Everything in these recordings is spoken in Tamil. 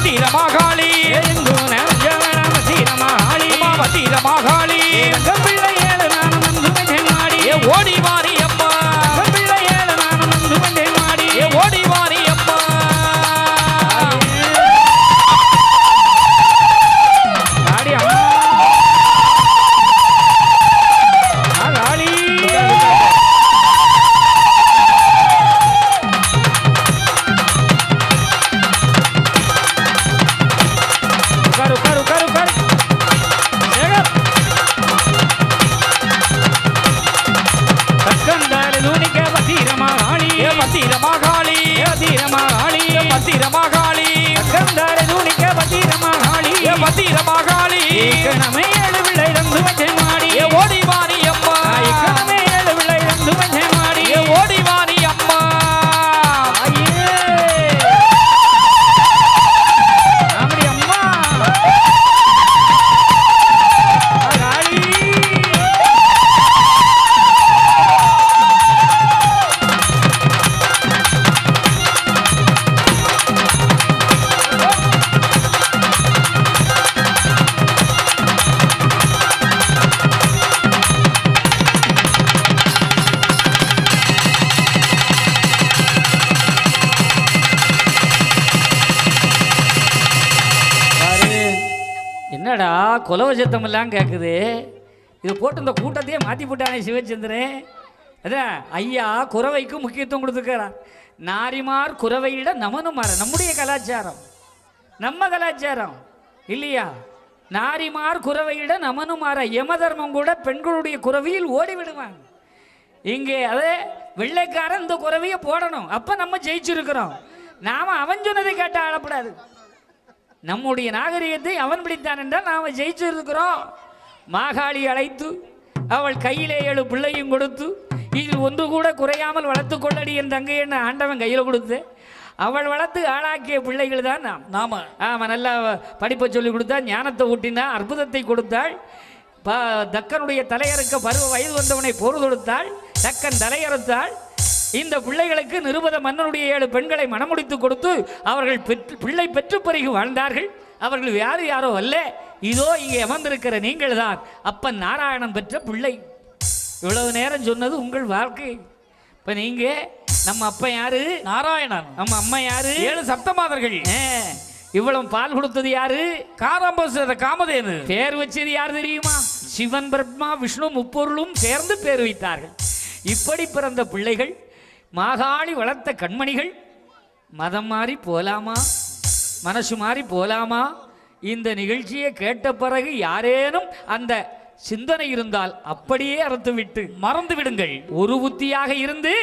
வதீரமாகாளி வதீரமாகாளி வதீரமாகாளி பிள்ளை ஏழு நான் வந்து மாடி ஓடி வாரி அம்மா பிள்ளை ஏழு நான் வந்து மாடி ஓடி வாரி அம்மா ஆடி அம்மா காளி வதீரமாகாளி வதீரமாகாளி வதீரமாகாளி கந்தார தூணிக்க வதீரமாகாளி வதீரமாகாளி கணமே ஏழு பிள்ளை ரந்து வச்சை மாடி ஓடி வாரி அம்மா கணமே ஏழு பிள்ளை ரந்து வச்சை மாடி ஓடி வாரி அம்மா அப்படி அம்மா காளி என்னடா குலவ சத்தம் எல்லாம் கேட்குது இது போட்டு இந்த கூட்டத்தையே மாற்றி போட்டானே சிவச்சந்திரன் அதான் ஐயா குறவைக்கு முக்கியத்துவம் கொடுத்துக்கிறார் நாரிமார் குறவையிட நமனும் மாற நம்முடைய கலாச்சாரம் நம்ம கலாச்சாரம் இல்லையா நாரிமார் குறவையிட நமனும் மாற யம தர்மம் கூட பெண்களுடைய குறவையில் ஓடி விடுவாங்க இங்கே அதே வெள்ளைக்காரன் இந்த குறவையை போடணும் அப்போ நம்ம ஜெயிச்சிருக்கிறோம் நாம் அவன் சொன்னதை கேட்ட ஆளப்படாது நம்முடைய நாகரிகத்தை அவன் பிடித்தான் என்றால் நாம் ஜெயிச்சிருக்கிறோம் மாகாளி அழைத்து அவள் கையிலே 7 பிள்ளையும் கொடுத்து இதில் ஒன்று கூட குறையாமல் வளர்த்து கொள்ளடி என் தங்கை என்ன ஆண்டவன் கையில் கொடுத்து அவள் வளர்த்து ஆளாக்கிய பிள்ளைகள் தான் நாம ஆமாம் நல்லா படிப்பை சொல்லி கொடுத்தா ஞானத்தை ஊட்டினா அற்புதத்தை கொடுத்தாள் தக்கனுடைய தலையறுக்க பருவ வயது வந்தவனை போர் கொடுத்தாள் தக்கன் தலையறுத்தாள் இந்த பிள்ளைகளுக்கு நிருபத மன்னனுடைய 7 பெண்களை மணமுடித்து கொடுத்து அவர்கள் பிள்ளை பெற்று பிறகு வாழ்ந்தார்கள் அவர்கள் யாரோ அல்ல இதோ இங்கே அமர்ந்திருக்கிற நீங்கள் தான் அப்பன் நாராயணன் பெற்ற பிள்ளை இவ்வளவு நேரம் சொன்னது உங்கள் வாழ்க்கை இப்ப நீங்க நம்ம அப்பன் யாரு நாராயணன் நம்ம அம்மா யாரு 7 சப்தமாதர்கள் இவ்வளவு பால் கொடுத்தது யாரு காமதேனு பேர் வச்சது யாரு தெரியுமா சிவன் பிரம்மா விஷ்ணு முப்பொருளும் சேர்ந்து பேர் வைத்தார்கள் இப்படி பிறந்த பிள்ளைகள் மாகாளி வளர்த்த கண்மணிகள் மதம் மாறி போலாமா மனசு மாறி போலாமா இந்த நிகழ்ச்சியை கேட்ட பிறகு யாரேனும் அந்த சிந்தனை இருந்தால் அப்படியே அறுத்துவிட்டு மறந்து விடுங்கள் ஒரு புத்தியாக இருந்து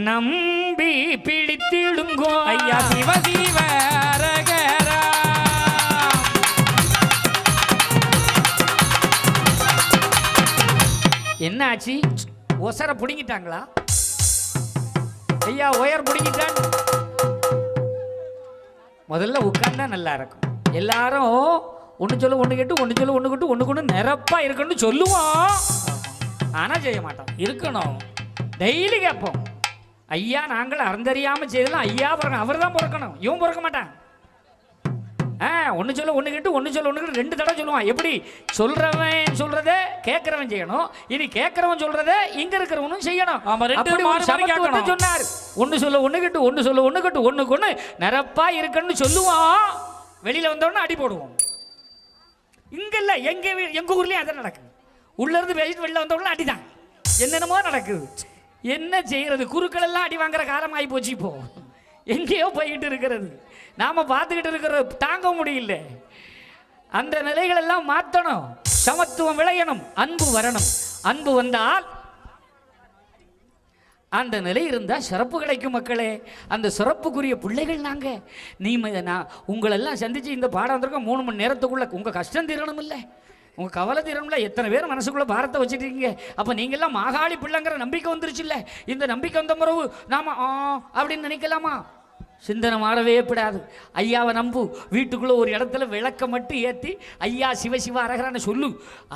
நம்பி பிடித்திடுங்கோ ஐயா சிவ சிவரகரா என்ன ஆச்சு ஒசர பிடிங்கிட்டாங்களா ஐயா ஒயர் பிடிக்கிட்டான் முதல்ல உட்கார்ந்தா நல்லா இருக்கும் எல்லாரும் ஒன்று சொல்ல ஒன்று கேட்டு ஒன்று சொல்ல ஒன்று கேட்டு ஒன்று கொண்டு நிரப்பாக இருக்கணும்னு சொல்லுவோம் ஆனால் செய்ய மாட்டோம் இருக்கணும் டெய்லி கேட்போம் ஐயா நாங்கள் அறந்தறியாமல் செய்தலாம் ஐயா பிறக்கணும் அவர் தான் பிறக்கணும் இவன் பிறக்க மாட்டான் ஒன்று சொல்ல ஒன்று கேட்டு ஒன்று சொல்ல ஒன்று கேட்டு 2 தடவை சொல்லுவான் எப்படி சொல்கிறவன் சொல்கிறத கேட்குறவன் செய்யணும் இனி கேட்குறவன் சொல்கிறத இங்கே இருக்கிறவனும் செய்யணும் சொன்னார் ஒன்று சொல்ல ஒன்று கேட்டு ஒன்று சொல்ல ஒன்று கேட்டு ஒன்றுக்கு ஒன்று நிரப்பாக இருக்கணும்னு சொல்லுவான் வெளியில் வந்தோடனே அடி போடுவோம் இங்கே இல்லை எங்கள் ஊர்லேயும் அதான் நடக்குது உள்ளேருந்து பேசிட்டு வெளியில் வந்தோடனே அடிதான் என்னென்னமோ நடக்குது என்ன செய்கிறது குருக்கள் எல்லாம் அடி வாங்குற காலம் ஆகி போச்சு இப்போ எங்கேயோ போய்கிட்டு இருக்கிறது நாம பார்த்துக்கிட்டு இருக்கிற தாங்க முடியல அந்த நிலைகளெல்லாம் மாற்றணும் சமத்துவம் விளையணும் அன்பு வரணும் அன்பு வந்தால் அந்த நிலை இருந்தால் சிறப்பு கிடைக்கும் மக்களே அந்த சிறப்புக்குரிய பிள்ளைகள் நாங்கள் நான் உங்களெல்லாம் சந்தித்து இந்த பாடம் வந்திருக்கோம் 3 மணி நேரத்துக்குள்ளே உங்கள் கஷ்டம் தீரணும் இல்லை உங்கள் கவலை தீரணும்ல எத்தனை பேர் மனசுக்குள்ளே பாரத்தை வச்சுருக்கீங்க அப்போ நீங்கள்லாம் மாகாளி பிள்ளைங்கிற நம்பிக்கை வந்துருச்சு இல்லை இந்த நம்பிக்கை வந்த பிறகு நாம அப்படின்னு நினைக்கலாமா சிந்தனை மாறவே கூடாது ஐயாவை நம்பு வீட்டுக்குள்ளே ஒரு இடத்துல விளக்க மட்டும் ஏற்றி ஐயா சிவசிவ அரகரான சொல்லு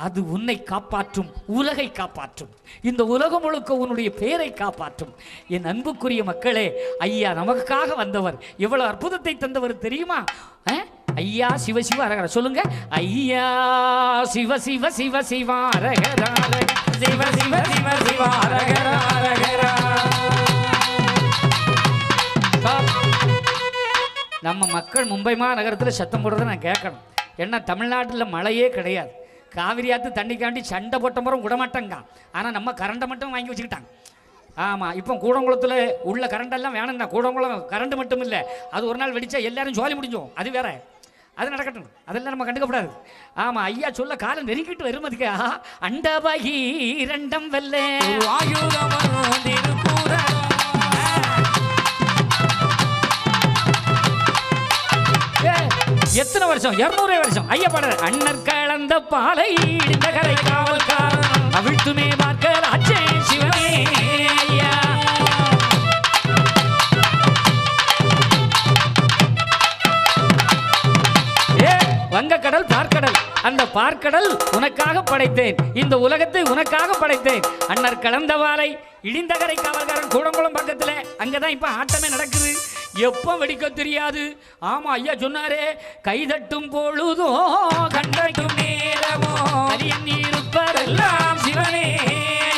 அது உன்னை காப்பாற்றும் உலகை காப்பாற்றும் இந்த உலகம் முழுக்க உன்னுடைய பெயரை காப்பாற்றும் என் அன்புக்குரிய மக்களே ஐயா நமக்காக வந்தவர் எவ்வளவு அற்புதத்தை தந்தவர் தெரியுமா ஐயா சிவ சிவ அரகர சொல்லுங்க. ஐயா சிவ சிவ சிவ சிவ அரகர சிவ சிவ சிவ சிவ அரகர அரகர. நம்ம மக்கள் மும்பை மாநகரத்தில் சத்தம் போடுறதை நான் கேட்கணும். ஏன்னா தமிழ்நாட்டில் மழையே கிடையாது. காவிரி ஆற்று தண்ணிக்காண்டி சண்டை போட்ட முறை விடமாட்டேங்க. ஆனால் நம்ம கரண்டை மட்டும் வாங்கி வச்சுக்கிட்டாங்க. ஆமாம், இப்போ கூடங்குளத்தில் உள்ள கரண்டெல்லாம் வேணும்னா கூடங்குளம் கரண்ட் மட்டும் இல்லை, அது ஒரு நாள் வெடிச்சா எல்லாரும் ஜோலி முடிஞ்சோம். அது வேற, அது நடக்கட்டும், அதெல்லாம் நம்ம கண்டுக்கப்படாது. ஆமாம், ஐயா சொல்ல காலம் நெருங்கிட்டு வருமதிக்கா. அண்டபகி இரண்டம் வெல்ல எத்தனை வருஷம்? 200 வருஷம். ஐயா பாடுற அண்ணர் கலந்த பாலை இடிந்த கரை காவல்காரன் அவிழ்த்துமே பார்க்க அச்சே சிவனே ஐயா. வங்கக்கடல் பார்க்கடல், அந்த பார்க்கடல் உனக்காக படைத்தேன், இந்த உலகத்தை உனக்காக படைத்தேன். அண்ணர் கலந்த வாழை இடிந்தகரை காவல்காரன் கூடங்குளம் பக்கத்தில், அங்கதான் இப்ப ஆட்டமே நடக்குது. எப்போ வெடிக்க தெரியாது. ஆமா, ஐயா சொன்னாரே, கைதட்டும் பொழுதோ கண்டட்டும் நேரமோ இருப்பதெல்லாம் சிவனே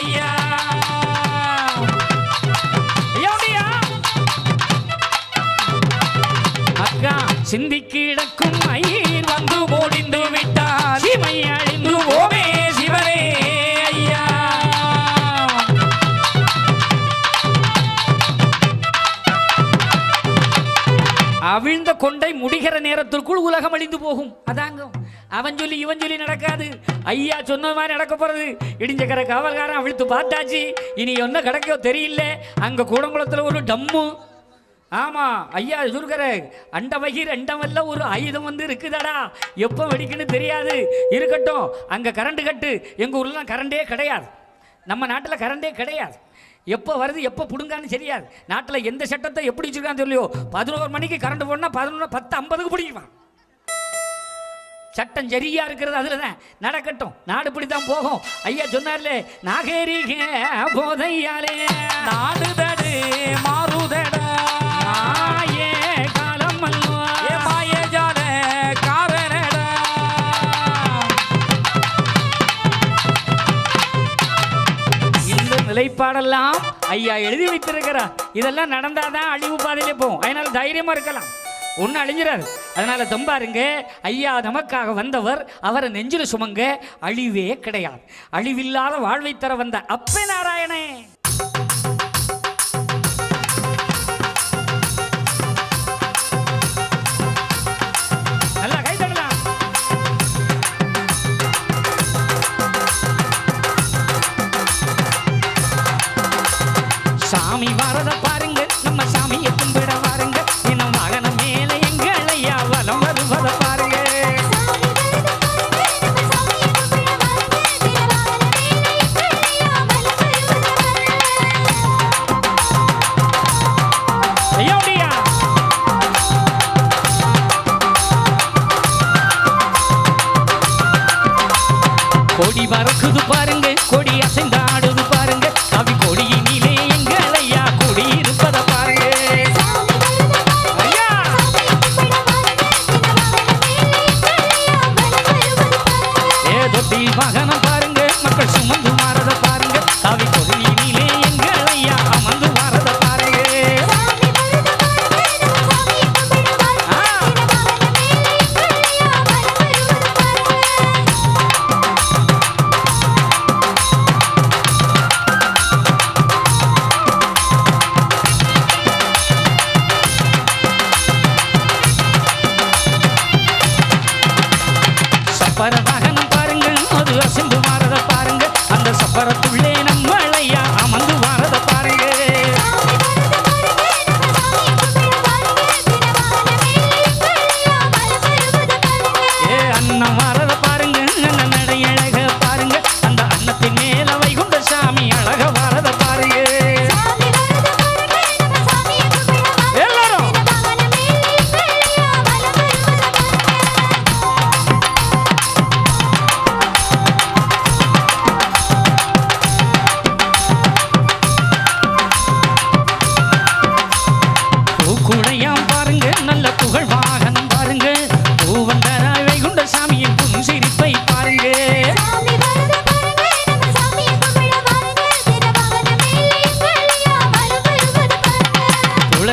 ஐயா. அக்கா சிந்தி கிடக்கும் மயிர் வந்து முடிந்து விட்டார், சிமை அழிந்து போமே சிவனே ஐயா. அவிழ்ந்த கொண்டை முடிகிற நேரத்திற்குள் உலகம் அழிந்து போகும். அதாங்க அவன் சொல்லி இவன் சொல்லி நடக்காது. ஐயா சொன்ன மாதிரி நடக்க போறது. இடிஞ்சக்கரை காவல்காரன் அவிழ்த்து பார்த்தாச்சு, இனி என்ன கிடைக்கோ தெரியல. அங்க கூடங்குளத்தில் ஒரு டம்மு. ஆமா, ஐயா சொல்கிற அண்ட வகிர் அண்டமல்ல ஒரு ஆயுதம் வந்து இருக்குதாடா, எப்போ வெடிக்குன்னு தெரியாது. இருக்கட்டும், அங்க கரண்ட் கட்டு. எங்க ஊர்லாம் கரண்டே கிடையாது, நம்ம நாட்டில் கரண்டே கிடையாது. எப்போ வருது எப்போ பிடுங்கான்னு தெரியாது. நாட்டில் எந்த சட்டத்தை எப்படி வச்சுருக்கான்னு சொல்லியோ, 11 மணிக்கு கரண்ட் போனால் 10:50 பிடிக்குவான். சட்டம் சரியா இருக்கிறது அதுல தான். நடக்கட்டும், நாடு இப்படித்தான் போகும். ஐயா சொன்னார்ல, நாகரிக போதையாலே நாடு தடு மாறுதடா மாயே காலம் அல்லவா மாய ஜால காரணடா. இந்த நிலைப்பாடெல்லாம் ஐயா எழுதி வைத்திருக்கிறார். இதெல்லாம் நடந்தாதான் அழிவு பாதையிலே போகும். அதனால தைரியமா இருக்கலாம், ஒன்றும் அழிஞ்சிடாது. அதனால தம்பாருங்க, ஐயா நமக்காக வந்தவர், அவரை நெஞ்சில் சுமங்க. அழிவே கிடையாது. அழிவில்லாத வாழ்வை தர வந்த அப்பே நாராயணே. நல்லா கை தட்டலாம். சாமி வரத பாருங்க, நம்ம சாமியை கும்பிட வாருங்க. இன்னும் வாகனம் மேல எங்கள் ஐயா வலம் வருவத பாருங்க.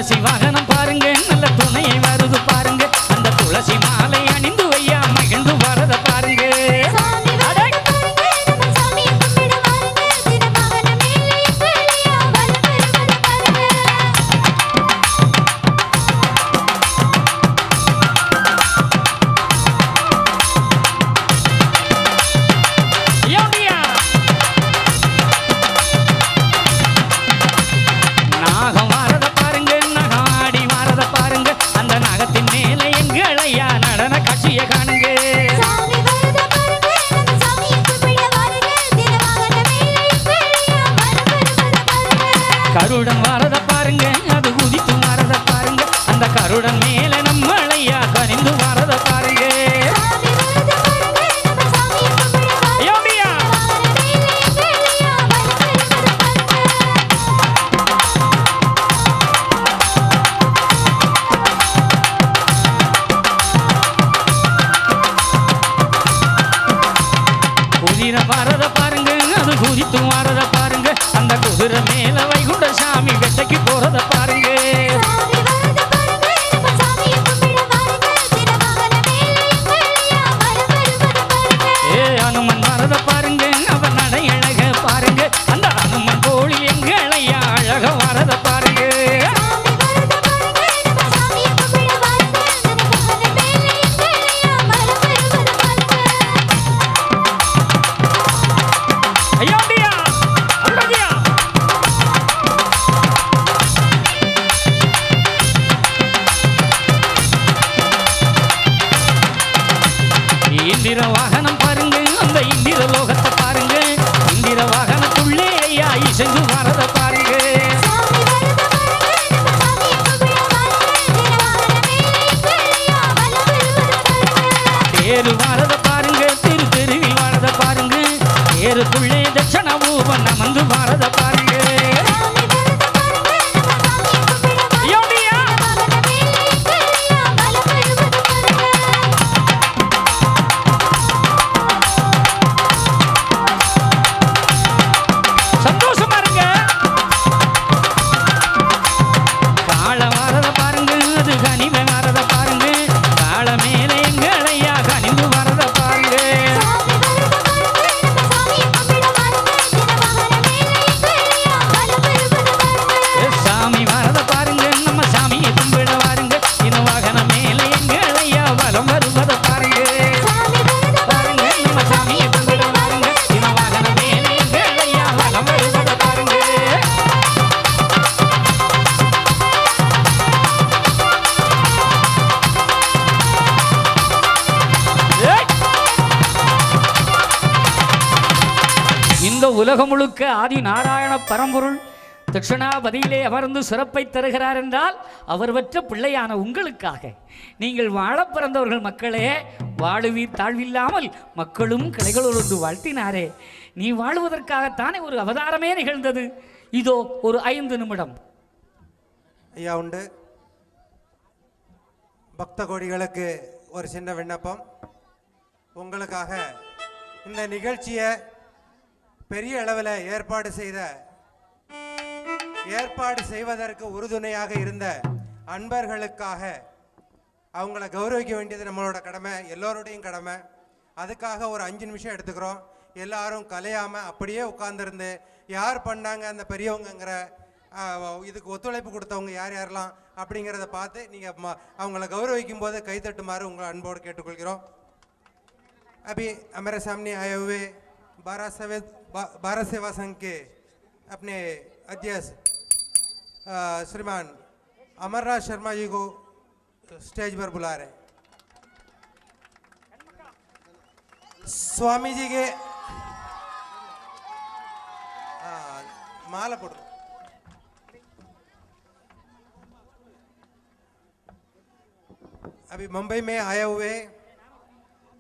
துளசி வாகனம் பாருங்க நல்ல துணையை வருது பாருங்க அந்த துளசி மாலை அணிந்து ஐயா மகிழ்ந்து வரத பாருங்க கருடன் வரத பாருங்க அது குதித்து வரத பாருங்க அந்த கருடன் மேல நம்மளையா கனிந்து வரத பாருங்க குதிரை வரத பாருங்க அது குதித்து வரத பாருங்க அந்த குதிரை மேல வைகுண்ட சாமி வெட்டைக்கு போறத பாருங்க அனுமன் வரத பாருங்க அவன் நடை அழக பாருங்க அந்த அனுமன் கோழி எங்களையா அழக வரத பாருங்க இந்திர வாகனம் பாருங்க அந்த இந்திர லோகத்தை பாருங்க இந்திர வாகனத்துள்ளே ஐயா இசைந்து வரத பாருங்க தேரு வரத பாருங்க திரு தெருவில் வரத பாருங்க தேருக்குள்ளே தட்சண பூவன் அமர்ந்து வரத பாருங்க இந்த உலகம் முழுக்க ஆதி நாராயண பரம்பொருள் தட்சிணாபதியிலே அமர்ந்து சிறப்பை தருகிறார் என்றால் அவர் பெற்ற பிள்ளையான உங்களுக்காக நீங்கள் வாழ பிறந்தவர்கள் மக்களே வாழுவீர் தாழ்வில்லாமல் மக்களும் கிளைகளோடு வாழ்த்தினாரே நீ வாழுவதற்காகத்தானே ஒரு அவதாரமே நிகழ்ந்தது இதோ ஒரு 5 நிமிடம் ஐயா உண்டு பக்த கோடிகளுக்கு ஒரு சின்ன விண்ணப்பம் உங்களுக்காக இந்த நிகழ்ச்சியை பெரிய அளவில் ஏற்பாடு செய்வதற்கு உறுதுணையாக இருந்த அன்பர்களுக்காக அவங்கள கௌரவிக்க வேண்டியது நம்மளோட கடமை எல்லோருடையும் கடமை அதுக்காக ஒரு 5 நிமிஷம் எடுத்துக்கிறோம் எல்லாரும் கலையாமல் அப்படியே உட்கார்ந்துருந்து யார் பண்ணாங்க அந்த பெரியவங்கிற இதுக்கு ஒத்துழைப்பு கொடுத்தவங்க யார் யாரெல்லாம் அப்படிங்கிறத பார்த்து நீங்கள் அவங்கள கௌரவிக்கும் போது கைத்தட்டுமாறு உங்களை அன்போடு கேட்டுக்கொள்கிறோம் अभी हमारे सामने आए हुए भारत सेवा संघ के अपने अध्यक्ष श्रीमान अमरराज शर्मा जी को स्टेज पर बुला रहे हैं। स्वामी जी के माला पढ़ो। अभी मुंबई में आए हुए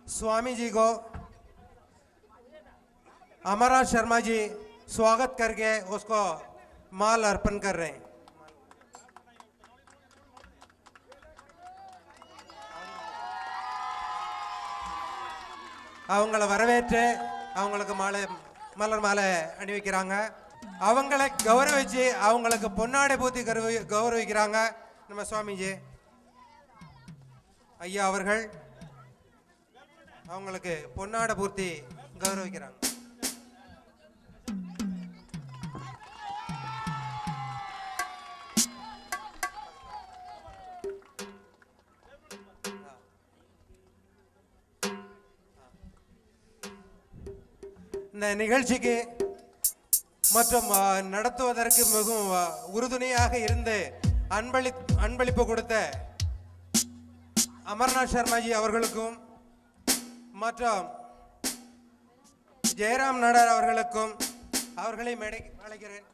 स्वामी जी को अमरराज शर्मा जी स्वागत करके उसको माल अर्पण कर रहे हैं। அவங்கள வரவேற்று அவங்களுக்கு மலர் மாலை அணிவிக்கிறாங்க। அவங்களை கௌரவிச்சு அவங்களுக்கு பொன்னாடை பூத்தி கௌரவிக்கிறாங்க நம்ம சுவாமிஜி ஐயா அவர்கள். அவங்களுக்கு பொன்னாடை பூர்த்தி கௌரவிக்கிறாங்க. இந்த நிகழ்ச்சிக்கு மற்றும் நடத்துவதற்கு மிகவும் உறுதுணையாக இருந்து அன்பளிப்பு கொடுத்த அமர்நாத் சர்மாஜி அவர்களுக்கும் மற்றும் ஜெயராம் நாடார் அவர்களுக்கும் அவர்களை மேடைக்கு அழைக்கிறேன்.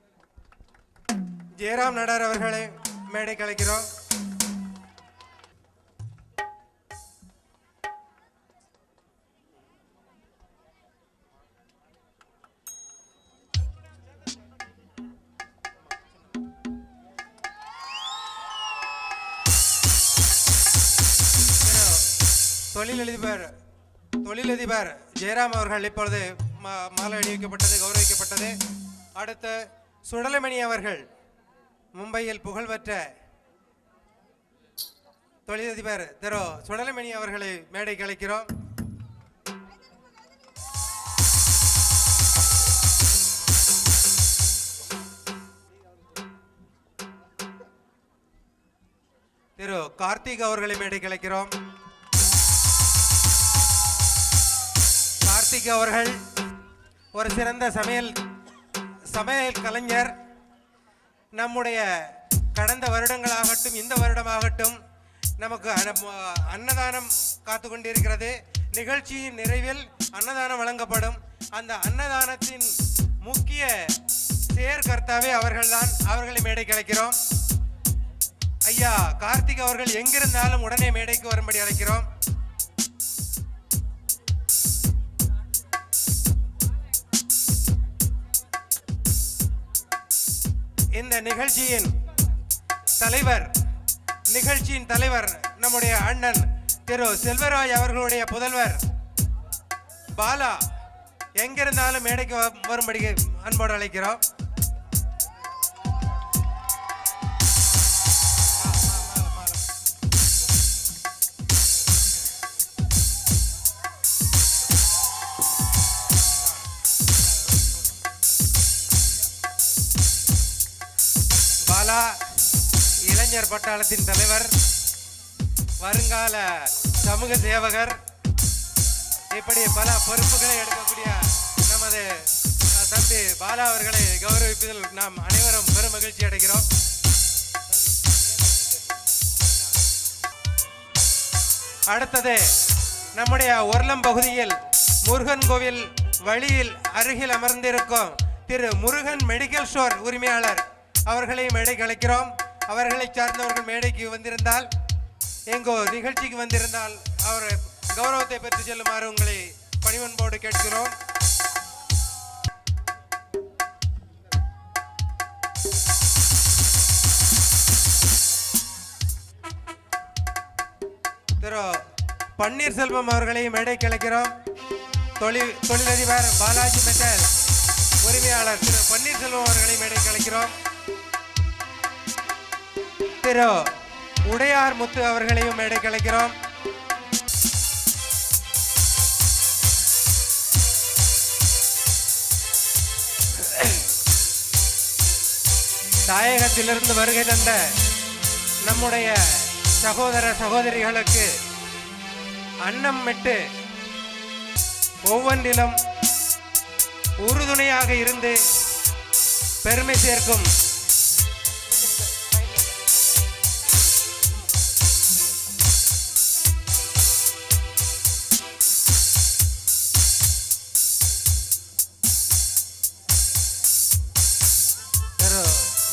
ஜெயராம் நாடார் அவர்களை மேடைக்கு அழைக்கிறோம். தொழிலதிபர் ஜெயராம் அவர்கள் இப்பொழுது மாலை அணிவிக்கப்பட்டது கௌரவிக்கப்பட்டது. அடுத்து சுடலமணி அவர்கள் மும்பையில் புகழ்பெற்ற தொழிலதிபர் திரு சுடலமணி அவர்களை மேடைக்கு அழைக்கிறோம். திரு கார்த்திக் அவர்களை மேடைக்கு அழைக்கிறோம். கார்த்திக் அவர்கள் ஒரு சிறந்த சமையல் கலைஞர். நம்முடைய கடந்த வருடங்களாகட்டும் இந்த வருடமாகட்டும் நமக்கு அன்னதானம் காத்து கொண்டிருக்கிறது. நிகழ்ச்சியின் நிறைவில் அன்னதானம் வழங்கப்படும். அந்த அன்னதானத்தின் முக்கிய செயற்கர்த்தாவே அவர்கள்தான். அவர்களை மேடைக்கு அழைக்கிறோம். ஐயா கார்த்திக் அவர்கள் எங்கிருந்தாலும் உடனே மேடைக்கு வரும்படி அழைக்கிறோம். இந்த நிகழ்ச்சியின் தலைவர் நம்முடைய அண்ணன் திரு செல்வராஜ் அவர்களுடைய புதல்வர் பாலா எங்கிருந்தாலும் மேடைக்கு வரும்படி அன்போடு அழைக்கிறோம். பாலா இளைஞர் பட்டாளத்தின் தலைவர், வருங்கால சமூக சேவகர், இப்படி பல பொறுப்புகளை எடுக்கக்கூடிய நமது தம்பி பாலா அவர்களை கௌரவிப்பதில் நாம் அனைவரும் பெரும் மகிழ்ச்சி அடைகிறோம். அடுத்தது நம்முடைய ஒர்லம் பகுதியில் முருகன் கோவில் வழியில் அருகில் அமர்ந்திருக்கும் திரு முருகன் மெடிக்கல் ஸ்டோர் உரிமையாளர் அவர்களை மேடைக்கு அழைக்கிறோம். அவர்களை சார்ந்தவர்கள் மேடைக்கு வந்திருந்தால், எங்கோ நிகழ்ச்சிக்கு வந்திருந்தால் அவர் கௌரவத்தை பெற்று செல்லுமாறு உங்களை பணிவன்போடு கேட்கிறோம். திரு பன்னீர்செல்வம் அவர்களை மேடைக்கு அழைக்கிறோம். தொழிலதிபர் பாலாஜி மெட்டல் உரிமையாளர் திரு பன்னீர்செல்வம் அவர்களை மேடைக்கு அழைக்கிறோம். திரு உடையார் முத்து அவர்களையும் மேடைக்கு அழைக்கிறோம். தாயகத்திலிருந்து வருகை தந்த நம்முடைய சகோதர சகோதரிகளுக்கு அன்னம் விட்டு ஒவ்வொன்றிலும் உறுதுணையாக இருந்து பெருமை சேர்க்கும்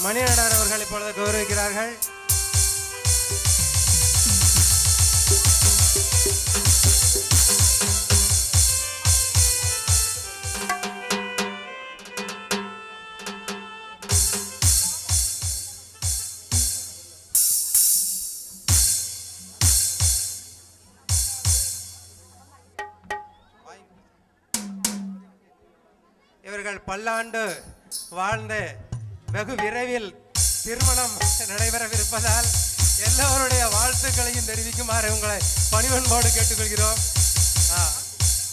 மணிநடர் அவர்கள் இப்பொழுது கௌரவிக்கிறார்கள். இவர்கள் பல்லாண்டு வாழ்ந்து வெகு விரைவில் திருமணம் நடைபெறவிருப்பதால் எல்லோருடைய வாழ்த்துக்களையும் தெரிவிக்குமாறு உங்களை பணிவன்போடு கேட்டுக்கொள்கிறோம்.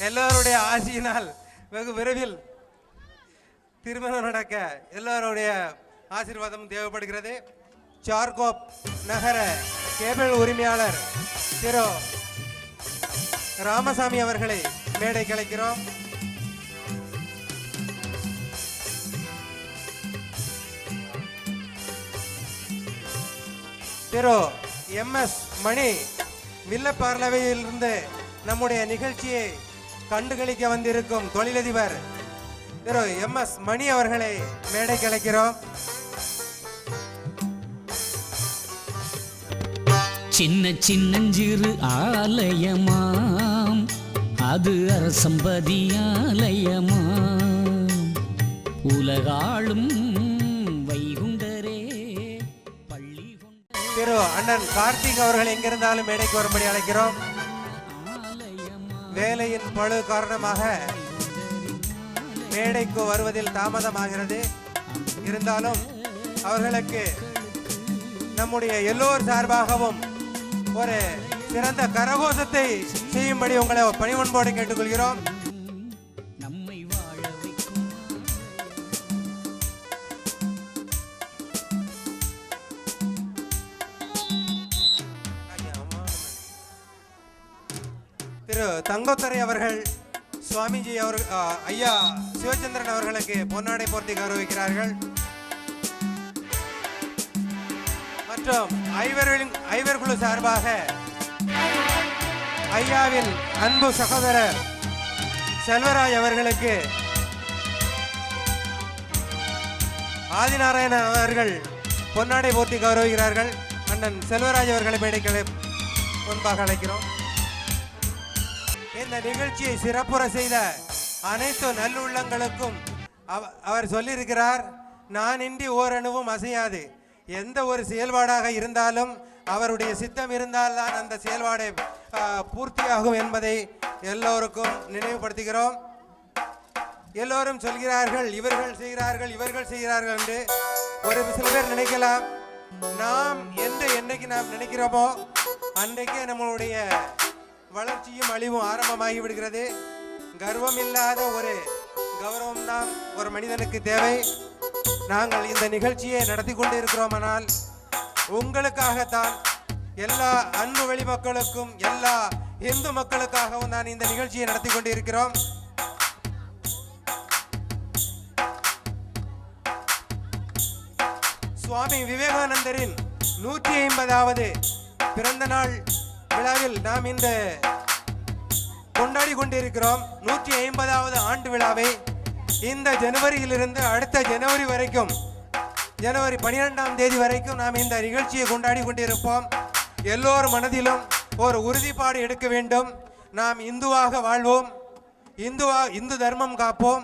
எல்லோருடைய ஆசியினால் வெகு விரைவில் திருமணம் நடக்க எல்லோருடைய ஆசீர்வாதம் தேவைப்படுகிறது. சார்கோப் நகர கேபிள் உரிமையாளர் திரு ராமசாமி அவர்களை மேடை கலைக்கிறோம். திரு MS மணி வில்லப்பார்லவையிலிருந்து நம்முடைய நிகழ்ச்சியை கண்டுகளிக்க வந்திருக்கும் தொழிலதிபர் திரு MS மணி அவர்களை மேடை கலைக்கிறோம். சின்ன சின்னஞ்சிறு ஆலயமாம் அது அரசம்பதி ஆலயமாம் உலகாளும் வைகுண்டரே பள்ளி திரு அண்ணன் கார்த்திக் அவர்கள் எங்கிருந்தாலும் மேடைக்கு வரும்படி அழைக்கிறோம். வேலையின் பளு காரணமாக மேடைக்கு வருவதில் தாமதமாகிறது. இருந்தாலும் அவர்களுக்கு நம்முடைய எல்லோர் சார்பாகவும் ஒரு சிறந்த கரகோஷத்தை செய்யும்படி உங்களை பணிவன்போடு கேட்டுக்கொள்கிறோம். நம்மை வாழ வைக்கும் திரு தங்கத்துரை அவர்கள் சுவாமிஜி அவர்கள் ஐயா சிவச்சந்திரன் அவர்களுக்கு பொன்னாடை போர்த்தி கௌரவிக்கிறார்கள். மற்றும் ஐவர் குழு சார்பாக ஐயாவின் அன்பு சகோதரர் செல்வராஜ் அவர்களுக்கு ஆதிநாராயணன் அவர்கள் பொன்னாடை போர்த்தி கௌரவிக்கிறார்கள். அண்ணன் செல்வராஜ் அவர்களை மேடைகளை முன்பாக அழைக்கிறோம். இந்த நிகழ்ச்சியை சிறப்புற செய்த அனைத்து நல்லுள்ளங்களுக்கும் அவர் சொல்லியிருக்கிறார், நான் இன்றி ஓரணுவும் அசையாது. எந்த ஒரு செயல்பாடாக இருந்தாலும் அவருடைய சித்தம் இருந்தால்தான் அந்த செயல்பாடை பூர்த்தியாகும் என்பதை எல்லோருக்கும் நினைவுபடுத்துகிறோம். எல்லோரும் சொல்கிறார்கள் இவர்கள் செய்கிறார்கள் என்று ஒரு சில பேர் நினைக்கலாம். நாம் என்னைக்கு நாம் நினைக்கிறோமோ அன்றைக்கே நம்மளுடைய வளர்ச்சியும் அழிவும் ஆரம்பமாகி விடுகிறது. கர்வம் இல்லாத ஒரு கௌரவம் தான் ஒரு மனிதனுக்கு தேவை. நாங்கள் இந்த நிகழ்ச்சியை நடத்தி கொண்டு இருக்கிறோமானால் உங்களுக்காகத்தான், எல்லா அன்பு வெளி மக்களுக்கும் எல்லா இந்து மக்களுக்காகவும் நான் இந்த நிகழ்ச்சியை நடத்தி கொண்டு இருக்கிறோம். சுவாமி விவேகானந்தரின் 150வது பிறந்த நாள் விழாவில் நாம் இந்த கொண்டாடி கொண்டிருக்கிறோம். 150வது ஆண்டு விழாவை இந்த ஜனவரியிலிருந்து அடுத்த ஜனவரி வரைக்கும், ஜனவரி 12ஆம் தேதி வரைக்கும் நாம் இந்த நிகழ்ச்சியை கொண்டாடி கொண்டிருப்போம். எல்லோர் மனதிலும் ஒரு உறுதிப்பாடு எடுக்க வேண்டும். நாம் இந்துவாக வாழ்வோம், இந்து தர்மம் காப்போம்.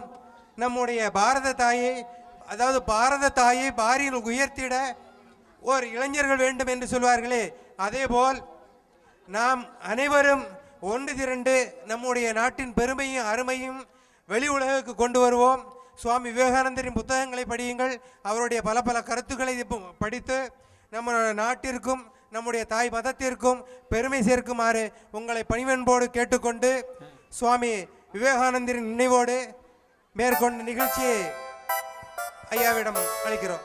நம்முடைய பாரத தாயை, அதாவது பாரத தாயை பாரியில் உயர்த்திட ஒரு இளைஞர்கள் வேண்டும் என்று சொல்வார்களே, அதேபோல் நாம் அனைவரும் ஒன்று திரண்டு நம்முடைய நாட்டின் பெருமையும் அருமையும் வெளி உலகுக்கு கொண்டு வருவோம். சுவாமி விவேகானந்தரின் புத்தகங்களை படியுங்கள். அவருடைய பல பல கருத்துக்களை படித்து நம்ம நாட்டிற்கும் நம்முடைய தாய் மதத்திற்கும் பெருமை சேர்க்குமாறு உங்களை பணிவன்போடு கேட்டுக்கொண்டு சுவாமி விவேகானந்தரின் நினைவோடு மேற்கொண்ட நிகழ்ச்சியை ஐயாவிடம் அளிக்கிறோம்.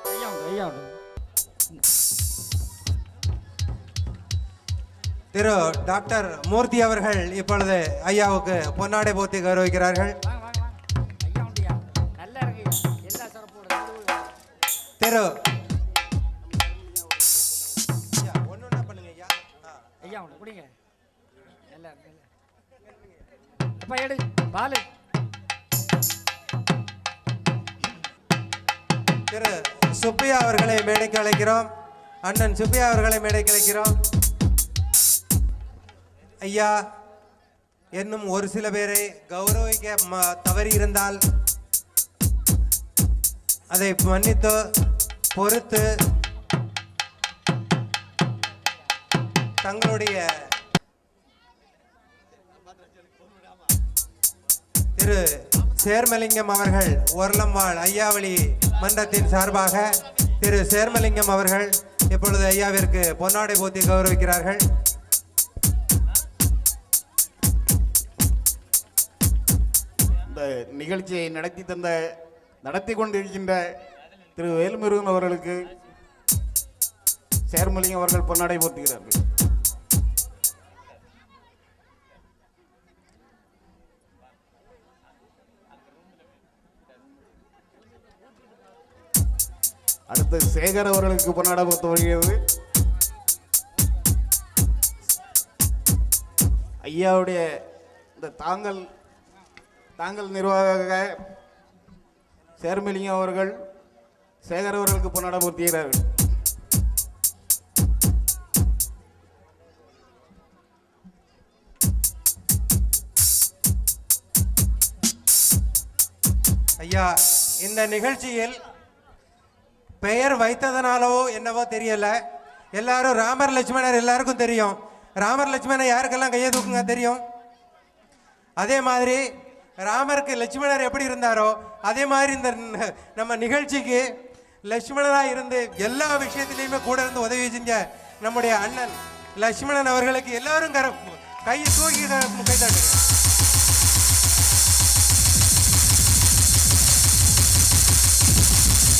திரு டாக்டர் மூர்த்தி அவர்கள் இப்பொழுது ஐயாவுக்கு பொன்னாடை போர்த்தி கௌரவிக்கிறார்கள். திரு திரு சுப்பையா அவர்களை மேடைக்கு அழைக்கிறோம். அண்ணன் சுப்பையா அவர்களை மேடைக்கு அழைக்கிறோம். ஐயா, இன்னும் ஒரு சில பேரை கௌரவிக்க தவறி இருந்தால் அதை மன்னித்து பொறுத்து தங்களுடைய திரு சேர்மலிங்கம் அவர்கள் ஒர்லம்வாள் ஐயாவளி மன்றத்தின் சார்பாக திரு சேர்மலிங்கம் அவர்கள் இப்பொழுது ஐயாவிற்கு பொன்னாடை போத்தி கௌரவிக்கிறார்கள். இந்த நிகழ்ச்சியை நடத்தி கொண்டிருக்கின்ற திரு வேல்முருகன் அவர்களுக்கு சேர்மலிங்கம் அவர்கள் பொன்னாடை போத்துகிறார்கள். அடுத்து சேகர் அவர்களுக்கு பொன்னாடை போத்து வருகிறது. ஐயாவுடைய இந்த தாங்கள் நிர்வாக சேர்மலிங்கம் அவர்கள் சேகர் அவர்களுக்கு பொன்னாடை போர்த்துகிறார்கள். ஐயா, இந்த நிகழ்ச்சியில் பெயர் வைத்ததனாலோ என்னவோ தெரியல, எல்லாரும் ராமர் லட்சுமணர் எல்லாருக்கும் தெரியும். ராமர் லட்சுமணர் யாருக்கெல்லாம் கையை தூக்குங்க தெரியும். அதே மாதிரி ராமருக்கு லட்சுமணர் எப்படி இருந்தாரோ அதே மாதிரி இந்த நம்ம நிகழ்ச்சிக்கு லட்சுமணராக இருந்து எல்லா விஷயத்திலையுமே கூட இருந்து உதவி செஞ்ச நம்முடைய அண்ணன் லட்சுமணன் அவர்களுக்கு எல்லாரும் கை தூக்கி கை தட்டுங்க.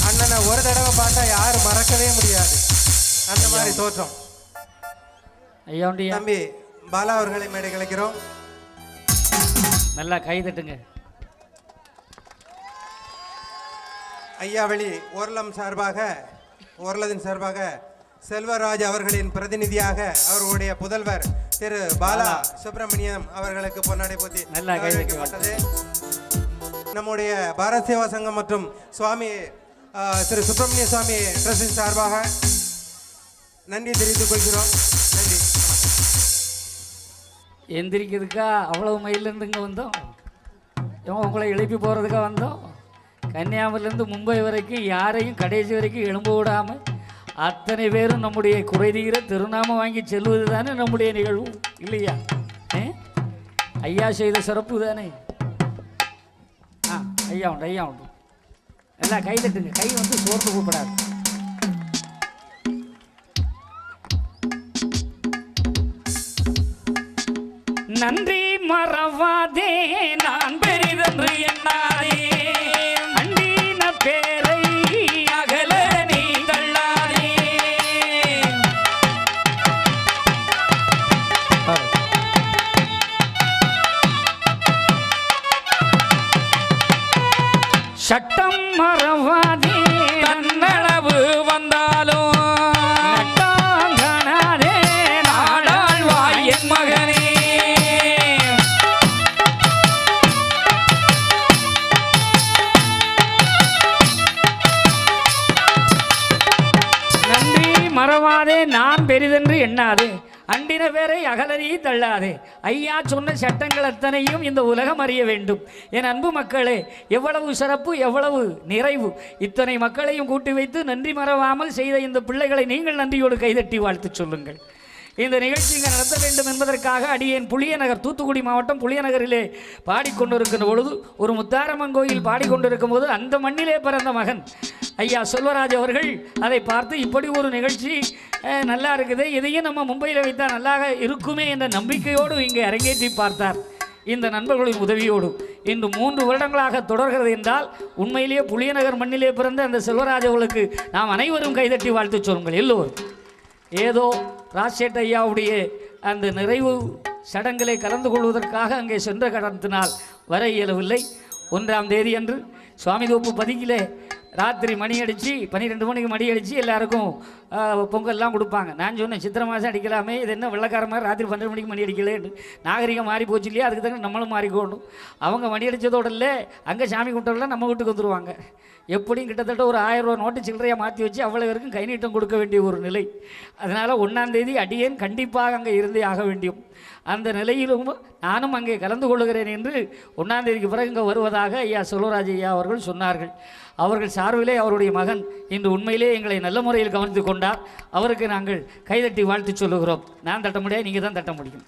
அண்ணனை ஒரு தடவை பார்த்தா யாரும் மறக்கவே முடியாது, அந்த மாதிரி தோற்றம். தம்பி பாலா அவர்களை மேடை கலைக்கிறோம். நல்லா கை தட்டுங்க. ஐயாவளி ஓர்லத்தின் சார்பாக செல்வராஜ் அவர்களின் பிரதிநிதியாக அவர்களுடைய புதல்வர் திரு பாலா சுப்பிரமணியம் அவர்களுக்கு பொன்னாடை போத்தி கௌரவிக்கப்பட்டது. நம்முடைய பாரத் சேவா சங்கம் மற்றும் சுவாமி திரு சுப்பிரமணிய சுவாமி ட்ரஸ்டின் சார்பாக நன்றி தெரிவித்துக் கொள்கிறோம். நன்றி. எந்திரிக்கிறதுக்கா அவ்வளவு மைலேருந்து இங்கே வந்தோம்? உங்களை எழுப்பி போகிறதுக்காக வந்தோம்? கன்னியாகுமரியிலேருந்து மும்பை வரைக்கும் யாரையும் கடைசி வரைக்கும் எழும்ப விடாமல் அத்தனை பேரும் நம்முடைய குறைதீர திருநாமம் வாங்கி செல்வது தானே நம்முடைய நிகழ்வு இல்லையா? ஐயா செய்த சிறப்பு தானே. ஐயா உண்டு எல்லாம் கை தட்டுங்க. கை வந்து சோர்ந்து கூப்பிடாது. நன்றி மறவாதே நான் பெரிதென்று எண்ணாதே, அண்டின பேரை அகல நீ தள்ளாதே. சட்டம் மறவாதே தன்னளவு வந்தாலும் நட்டாங்கானாதே நாடாழ்வாய் என் மகனே. நன்றி மறவாதே நான் பெரிதென்று எண்ணாதே, அண்டின பேரை அகலறி தள்ளாதே. ஐயா சொன்ன சட்டங்கள் அத்தனையும் இந்த உலகம் அறிய வேண்டும். என் அன்பு மக்களே, எவ்வளவு சிறப்பு, எவ்வளவு நிறைவு. இத்தனை மக்களையும் கூட்டி வைத்து நன்றி மறவாமல் செய்த இந்த பிள்ளைகளை நீங்கள் நன்றியோடு கைதட்டி வாழ்த்து சொல்லுங்கள். இந்த நிகழ்ச்சி இங்கே நடத்த வேண்டும் என்பதற்காக அடியேன் புளியநகர், தூத்துக்குடி மாவட்டம் புளியநகரிலே பாடிக்கொண்டிருக்கின்ற பொழுது ஒரு முத்தாரம்மன் கோயில் பாடிக்கொண்டிருக்கும் போது அந்த மண்ணிலே பிறந்த மகன் ஐயா செல்வராஜ் அவர்கள் அதை பார்த்து இப்படி ஒரு நிகழ்ச்சி நல்லா இருக்குது, இதையும் நம்ம மும்பையில் வைத்தால் நல்லாக இருக்குமே என்ற நம்பிக்கையோடு இங்கே அரங்கேற்றி பார்த்தார். இந்த நண்பர்களின் உதவியோடு இன்று 3 வருடங்களாக தொடர்கிறது என்றால் உண்மையிலேயே புளியநகர் மண்ணிலே பிறந்த அந்த செல்வராஜ் அவர்களுக்கு நாம் அனைவரும் கைதட்டி வாழ்த்து சொல்லுங்கள் எல்லோரும். ஏதோ ராஜ்சேட் ஐயாவுடைய அந்த நிறைவு சடங்களை கலந்து கொள்வதற்காக அங்கே சென்ற காரணத்தினால் வர இயலவில்லை. 1ஆம் தேதி அன்று சுவாமி தோப்பு பதிக்கிலே ராத்திரி மணி அடித்து 12 மணிக்கு மணி அடித்து எல்லாருக்கும் பொங்கல்லாம் கொடுப்பாங்க. நான் சொன்னேன், சித்திரை மாதம் அடிக்கலாமே, இது என்ன வெள்ளக்கார மாதிரி ராத்திரி 12 மணிக்கு மணி அடிக்கலேன்னு. நாகரிகம் மாறி போச்சு இல்லையா, அதுக்கு தானே நம்மளும் மாறிக்கோணும். அவங்க மணி அடித்ததோடு இல்லை, அங்கே சாமி கும்பிட்டவெல்லாம் நம்ம வீட்டுக்கு வந்துடுவாங்க. எப்படியும் கிட்டத்தட்ட ஒரு 1000 ரூபா நோட்டு சில்லறையாக மாற்றி வச்சு அவ்வளோ வரைக்கும் கை நீட்டம் கொடுக்க வேண்டிய ஒரு நிலை. அதனால் 1ஆம் தேதி அடியேன் கண்டிப்பாக அங்கே இருந்தே ஆக வேண்டும். அந்த நிலையிலும் நானும் அங்கே கலந்து கொள்கிறேன் என்று 1ஆம் தேதிக்கு பிறகு இங்கே வருவதாக ஐயா செல்வராஜ் ஐயா அவர்கள் சொன்னார்கள். அவர்கள் சார்பிலே அவருடைய மகன் இன்று உண்மையிலே எங்களை நல்ல முறையில் கவனித்து கொண்டார். அவருக்கு நாங்கள் கைதட்டி வாழ்த்து சொல்லுகிறோம். நான் தட்ட முடியாது, நீங்கள் தான் தட்ட முடியும்.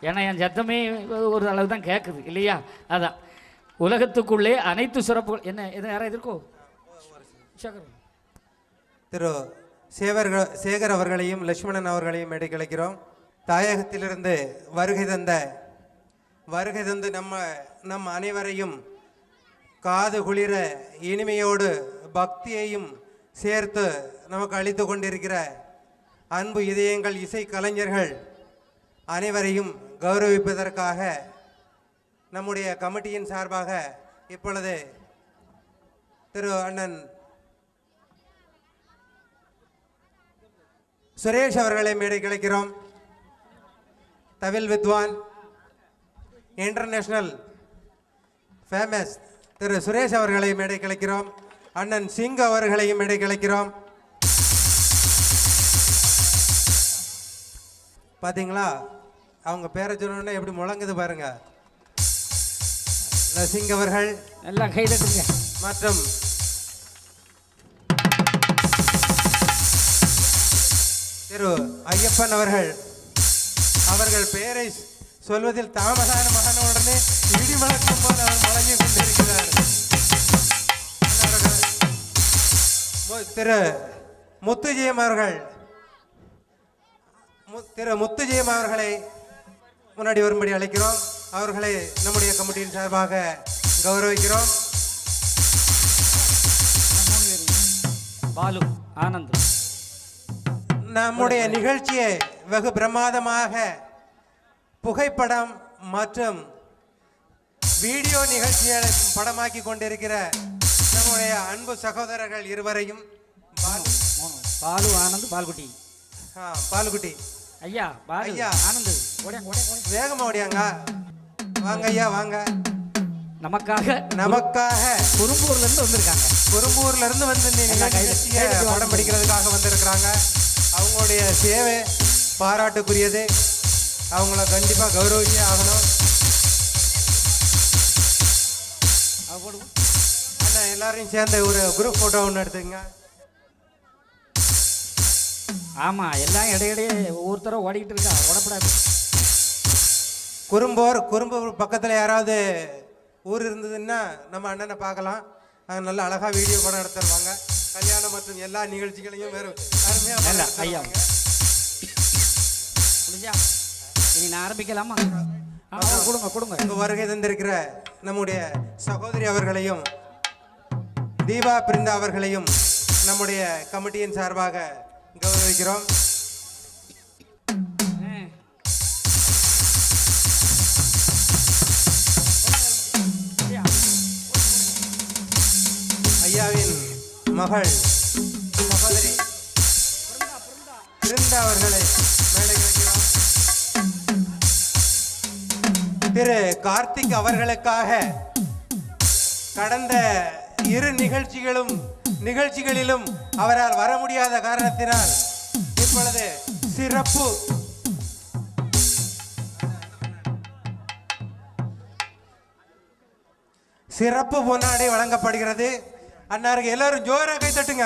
ஏன்னா என் சத்தமே ஒரு அளவு தான் கேட்குது இல்லையா? அதான் உலகத்துக்குள்ளே அனைத்து சிறப்பு என்ன எது யாராவது இருக்கோ திரு சேகர் அவர்களையும் லட்சுமணன் அவர்களையும் மேடைக்கு அழைக்கிறோம். தாயகத்திலிருந்து வருகை தந்து நம் அனைவரையும் காது குளிர இனிமையோடு பக்தியையும் சேர்த்து நமக்கு அளித்து கொண்டிருக்கிற அன்பு இதயங்கள் இசை கலைஞர்கள் அனைவரையும் கௌரவிப்பதற்காக நம்முடைய கமிட்டியின் சார்பாக இப்பொழுது திரு அண்ணன் சுரேஷ் அவர்களை மேடை கிடைக்கிறோம். தவில் வித்வான் இன்டர்நேஷனல் ஃபேமஸ் திரு சுரேஷ் அவர்களை மேடை கிடைக்கிறோம். அண்ணன் சிங் அவர்களையும் மேடை கிடைக்கிறோம். பார்த்தீங்களா, அவங்க பேரை சொன்னோன்னே எப்படி முழங்குது பாருங்க. சிங் அவர்கள் எல்லாம் கைதட்டுங்க. மற்றும் திரு ஐயப்பன் அவர்கள் பெயரை சொல்வதில் தாமதமான உடனே இடி முழக்கும் போது அவர் முழங்கி கொண்டிருக்கிறார். திரு முத்துஜெயம் அவர்களை முன்னாடி வரும்படி அழைக்கிறோம். அவர்களை நம்முடைய கமிட்டியின் சார்பாக கௌரவிக்கிறோம். பாலு ஆனந்த் நம்முடைய நிகழ்ச்சியை வெகு பிரமாதமாக புகைப்படம் மற்றும் வீடியோ நிகழ்ச்சிகளை படமாக்கி கொண்டிருக்கிற நம்முடைய அன்பு சகோதரர்கள் இருவரையும் பாலு ஆனந்த் பாலுக்குட்டி ஐயா ஐயா ஆனந்த் வேகமா ஓடியாங்க. வாங்க ஐயா வாங்க. நமக்காக குறும்பூர்ல இருந்து வந்திருக்காங்க. குறும்பூர்ல இருந்து வந்து நிகழ்ச்சியை படம் படிக்கிறதுக்காக வந்திருக்கிறாங்க. அவங்களுடைய சேவை பாராட்டுக்குரியது. அவங்கள கண்டிப்பா கௌரவிச்சே ஆகணும். அண்ணா எல்லாரையும் சேர்ந்து ஒரு குரூப் போட்டோ ஒன்று எடுத்துங்க. ஆமா, எல்லாம் இடையிடையே ஒவ்வொருத்தரும் ஓடிக்கிட்டு இருக்கா, ஓடப்படாது. குறும்பூர் பக்கத்தில் யாராவது ஊர் இருந்ததுன்னா நம்ம அண்ணனை பார்க்கலாம். நல்ல அழகா வீடியோ படம் எடுத்துருவாங்க. கல்யாணம் மற்றும் எல்லா நிகழ்ச்சிகளையும் வேறு அருமையாக ஐயா இனி நான் ஆரம்பிக்கலாமா? கொடுங்க. இங்கு வருகை தந்திருக்கிற நம்முடைய சகோதரி அவர்களையும் தீபா பிருந்தா அவர்களையும் நம்முடைய கமிட்டியின் சார்பாக கௌரவிக்கிறோம். ஐயாவின் மகள் சகோதரி பிருந்தா அவர்களை மேடை வைக்கிறோம். திரு கார்த்திக் அவர்களுக்காக கடந்த இரு நிகழ்ச்சிகளிலும் அவரால் வர முடியாத காரணத்தினால் இப்பொழுது சிறப்பு பொன்னாடை வழங்கப்படுகிறது. அன்னாருக்கு எல்லாரும் ஜோரா கை தட்டுங்க.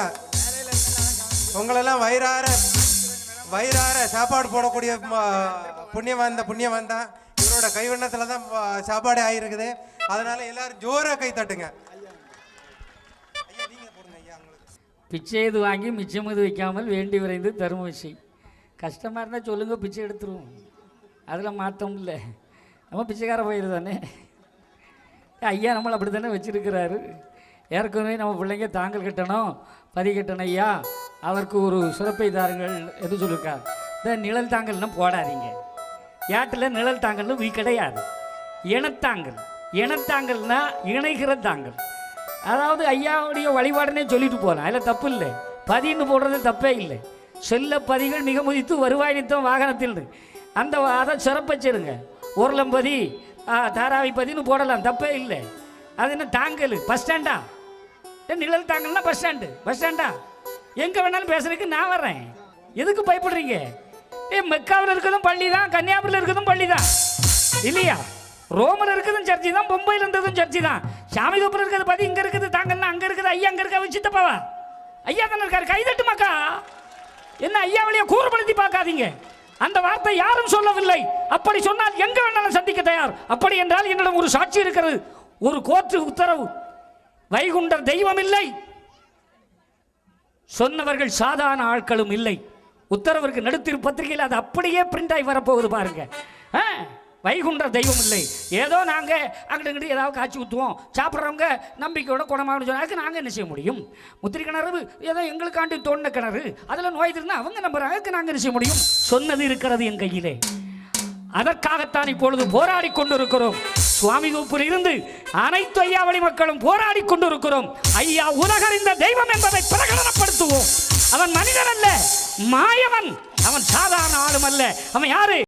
உங்களெல்லாம் வயிறார சாப்பாடு போடக்கூடிய புண்ணியவான் தான். இவரோட கைவண்ணத்துல தான் சாப்பாடு ஆகிருக்குது. அதனால எல்லாரும் ஜோரா கை தட்டுங்க. பிச்சை இது வாங்கி மிச்சம் இது வைக்காமல் வேண்டி விரைந்து தரும் விஷயம். கஷ்டமாக இருந்தால் சொல்லுங்கள், பிச்சை எடுத்துருவோம். அதில் மாற்றம் இல்லை. நம்ம பிச்சைக்கார பயிர் தானே. ஐயா நம்மளை அப்படி தானே வச்சுருக்கிறாரு. ஏற்கனவே நம்ம பிள்ளைங்க தாங்கல் கட்டணும், பதி கட்டணும். ஐயா அவருக்கு ஒரு சிறப்பை தாருங்கள் என்று சொல்லியிருக்கார். இந்த நிழல் தாங்கல்னு போடாதீங்க. ஏட்டில் நிழல் தாங்கல்னு கிடையாது. இனத்தாங்கல்னா இணைகிற தாங்கல். அதாவது ஐயாவுடைய வழிபாடுனே சொல்லிட்டு போகலாம், அதில் தப்பு இல்லை. பதின்னு போடுறது தப்பே இல்லை. செல்ல பதிகள் மிக முதித்து வருவாய் நித்தம் வாகனத்தில் அந்த அதை சிறப்பச்சிருங்க. ஊர்லம்பதி தாராவி பதின்னு போடலாம், தப்பே இல்லை. அது என்ன தாங்கல்? பஸ் ஸ்டாண்டா? நிழல் தாங்கல்னா பஸ் ஸ்டாண்டா? எங்கே வேணாலும் பேசுறதுக்கு நான் வர்றேன். எதுக்கு பயப்படுறீங்க? மெக்காவில் இருக்கிறதும் பள்ளி தான், கன்னியாகுமரியில் இருக்கிறதும் பள்ளி தான் இல்லையா? ரோமில் இருக்கிறதும் சர்ச்சி தான், மும்பையில் இருந்ததும் சர்ச்சி தான். சாமிதோப்பில் இருக்கிறது பதி இங்கே இருக்குது, தாங்கல்னா அங்கே இருக்குது. ஐயா அங்கே இருக்கா? சித்தப்பாவா? ஐயா தானே இருக்காரு. கைதட்டு மக்கா. என்ன ஐயா வழியா கூறுபடுத்தி பார்க்காதீங்க. அந்த வார்த்தை யாரும் சொல்லவில்லை. அப்படி சொன்னால் எங்க வேணாலும் சந்திக்க தயார். அப்படி என்றால் என்னிடம் ஒரு சாட்சி இருக்கிறது. ஒரு கோர்ட்டு உத்தரவு. வைகுண்டர் தெய்வம் இல்லை, சொன்னவர்கள் சாதாரண ஆட்களும் இல்லை. உத்தரவிற்கு நடுத்திரு பத்திரிகையில் அது அப்படியே பிரிண்ட் ஆகி வரப்போகுது பாருங்க. வைகுண்டர் தெய்வம் இல்லை. ஏதோ நாங்கள் அங்கிட்டு ஏதாவது காய்ச்சி ஊற்றுவோம், சாப்பிட்றவங்க நம்பிக்கையோட குணமாகனு சொன்னாக்க நாங்கள் என்ன செய்ய முடியும்? முத்திரை கிணறு ஏதோ எங்களுக்காண்டி தோண்டின கிணறு, அதில் நோய் இருந்தால் அவங்க நம்புறாங்க, நாங்கள் என்ன செய்ய முடியும்? சொன்னது இருக்கிறது என் கையிலே. அதற்காகத்தான் இப்பொழுது போராடி கொண்டிருக்கிறோம். சுவாமி தோப்பில் இருந்து அனைத்து ஐயாவளி மக்களும் போராடி கொண்டிருக்கிறோம். ஐயா உலகறிந்த தெய்வம் என்பதை பிரகடனப்படுத்துவோம். அவன் மனிதன் அல்ல, மாயவன். அவன் சாதாரண ஆளும் அல்ல. அவன் யாரு?